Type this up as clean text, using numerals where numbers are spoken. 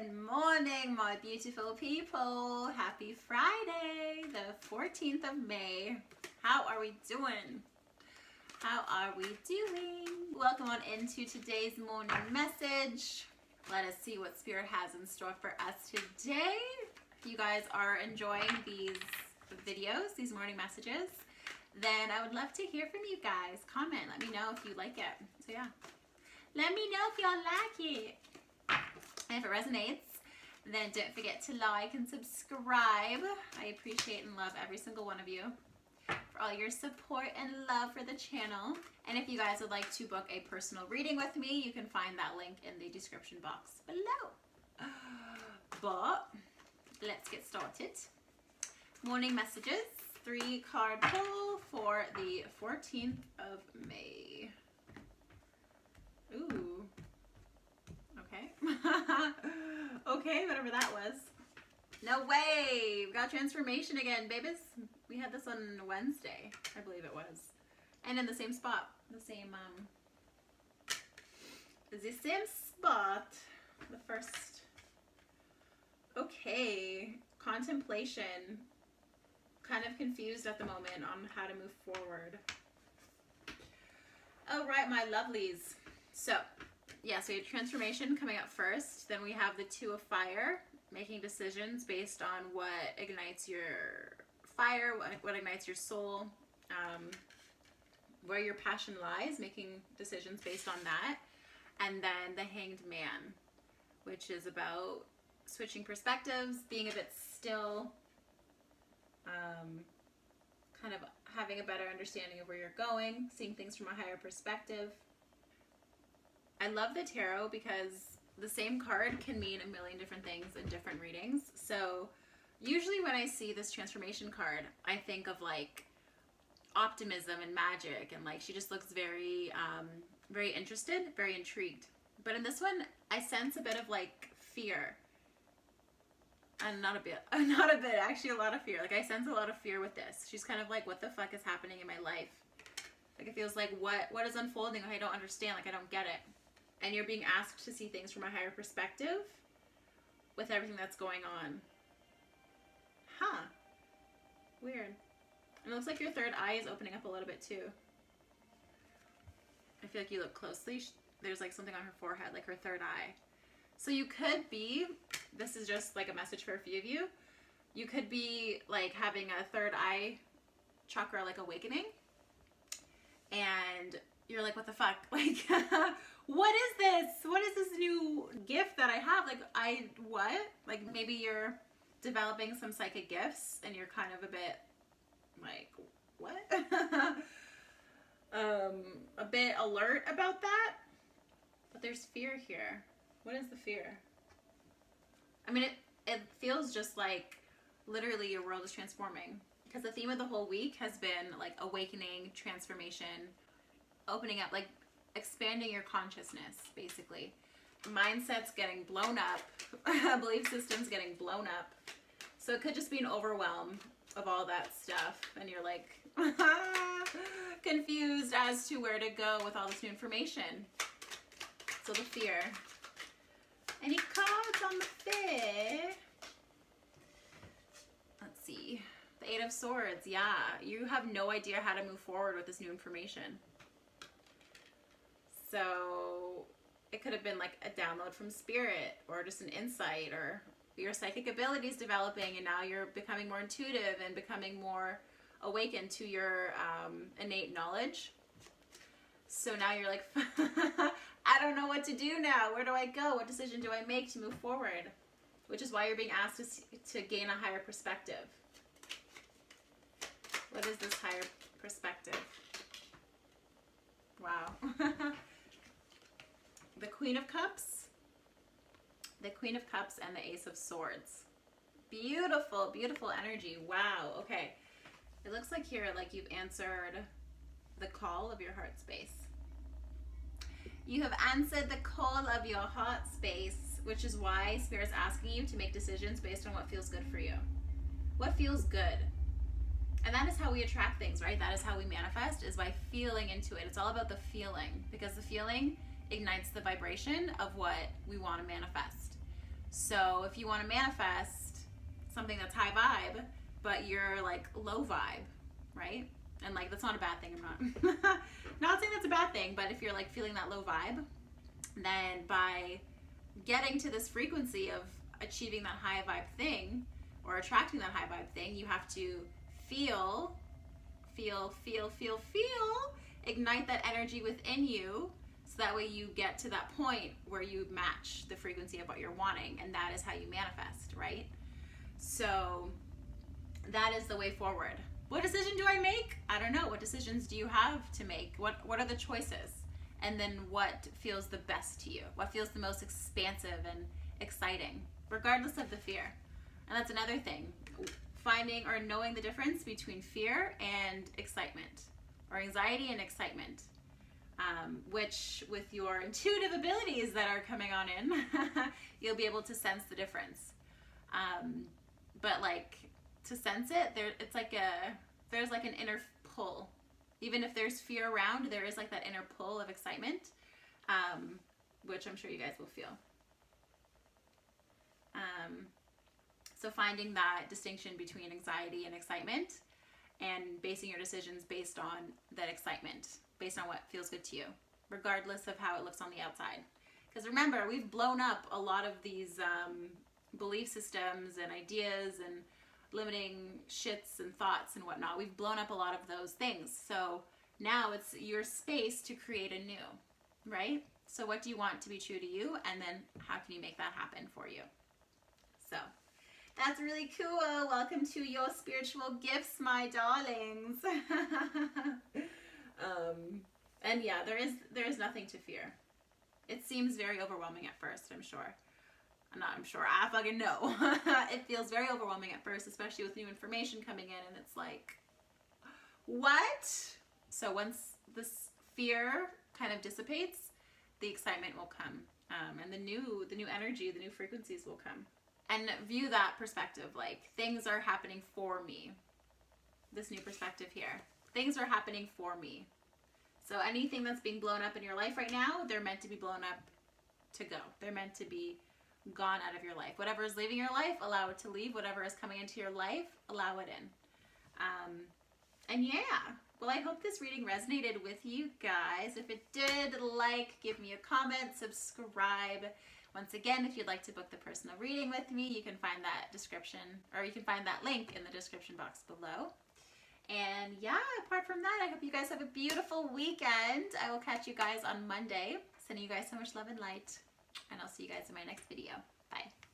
Good morning, my beautiful people. Happy Friday, the 14th of May. How are we doing? How are we doing? Welcome on into today's morning message. Let us see what Spirit has in store for us today. If you guys are enjoying these videos, these morning messages, then I would love to hear from you guys. Comment, let me know if you like it. So yeah, let me know if y'all like it. And if it resonates, then don't forget to like and subscribe. I appreciate and love every single one of you for all your support and love for the channel. And if you guys would like to book a personal reading with me, you can find that link in the description box below. But let's get started. Morning messages, 3-card pull for the 14th of May. Ooh. Okay. Okay, whatever that was. No way! We got transformation again, babies. We had this on Wednesday, I believe it was. And in the same spot. The same spot. The first. Okay. Contemplation. Kind of confused at the moment on how to move forward. All right, my lovelies. So, yeah, so we have transformation coming up first. Then we have the 2 of fire, making decisions based on what ignites your fire, what ignites your soul, where your passion lies, making decisions based on that. And then the hanged man, which is about switching perspectives, being a bit still, kind of having a better understanding of where you're going, seeing things from a higher perspective. I love the tarot because the same card can mean a million different things in different readings. So usually when I see this transformation card, I think of like optimism and magic, and like she just looks very, very interested, very intrigued. But in this one, I sense a bit of like fear. And not a bit, actually a lot of fear. Like I sense a lot of fear with this. She's kind of like, what the fuck is happening in my life? Like it feels like what is unfolding? I don't understand, like I don't get it. And you're being asked to see things from a higher perspective with everything that's going on. Huh. Weird. And it looks like your third eye is opening up a little bit too. I feel like you look closely. There's like something on her forehead, like her third eye. So you could be, this is just like a message for a few of you, you could be like having a third eye chakra like awakening. And you're like, what the fuck? Like, what is this? What is this new gift that I have? Like, what? Like, maybe you're developing some psychic gifts and you're kind of a bit like, what? A bit alert about that. But there's fear here. What is the fear? I mean, it feels just like literally your world is transforming. Because the theme of the whole week has been like awakening, transformation, opening up, like expanding your consciousness, basically. Mindset's getting blown up, belief systems getting blown up. So it could just be an overwhelm of all that stuff. And you're like confused as to where to go with all this new information. So the fear. Any cards on the fear? Let's see. The 8 of Swords, yeah. You have no idea how to move forward with this new information. So it could have been like a download from spirit or just an insight, or your psychic abilities developing and now you're becoming more intuitive and becoming more awakened to your innate knowledge. So now you're like, I don't know what to do now. Where do I go? What decision do I make to move forward? Which is why you're being asked to gain a higher perspective. What is this higher perspective? Wow. The Queen of Cups. The Queen of Cups and the Ace of Swords. Beautiful, beautiful energy. Wow. Okay. It looks like here, like you've answered the call of your heart space. You have answered the call of your heart space, which is why Spirit's asking you to make decisions based on what feels good for you. What feels good? And that is how we attract things, right? That is how we manifest, is by feeling into it. It's all about the feeling, because the feeling ignites the vibration of what we want to manifest. So if you want to manifest something that's high vibe, but you're like low vibe, right? And like, that's not a bad thing. I'm not saying that's a bad thing, but if you're like feeling that low vibe, then by getting to this frequency of achieving that high vibe thing or attracting that high vibe thing, you have to feel, ignite that energy within you, so that way you get to that point where you match the frequency of what you're wanting, and that is how you manifest, right? So that is the way forward. What decision do I make? I don't know. What decisions do you have to make? What are the choices? And then what feels the best to you? What feels the most expansive and exciting, regardless of the fear? And that's another thing. Finding or knowing the difference between fear and excitement, or anxiety and excitement, which with your intuitive abilities that are coming on in, you'll be able to sense the difference. But like, to sense it, there's like an inner pull. Even if there's fear around, there is like that inner pull of excitement, which I'm sure you guys will feel. So finding that distinction between anxiety and excitement, and basing your decisions based on that excitement, based on what feels good to you, regardless of how it looks on the outside. Because remember, we've blown up a lot of these belief systems and ideas and limiting shits and thoughts and whatnot. We've blown up a lot of those things. So now it's your space to create a new, right? So what do you want to be true to you? And then how can you make that happen for you? So that's really cool. Welcome to your spiritual gifts, my darlings. And yeah, there is nothing to fear. It seems very overwhelming at first, I'm sure. I fucking know. It feels very overwhelming at first, especially with new information coming in, and it's like, what? So once this fear kind of dissipates, the excitement will come, and the new energy, the new frequencies will come. And view that perspective, like, things are happening for me. This new perspective here. Things are happening for me. So anything that's being blown up in your life right now, they're meant to be blown up to go. They're meant to be gone out of your life. Whatever is leaving your life, allow it to leave. Whatever is coming into your life, allow it in. And yeah, well, I hope this reading resonated with you guys. If it did, give me a comment, subscribe. Once again, if you'd like to book the personal reading with me, you can find that link in the description box below. And yeah, apart from that, I hope you guys have a beautiful weekend. I will catch you guys on Monday. Sending you guys so much love and light. And I'll see you guys in my next video.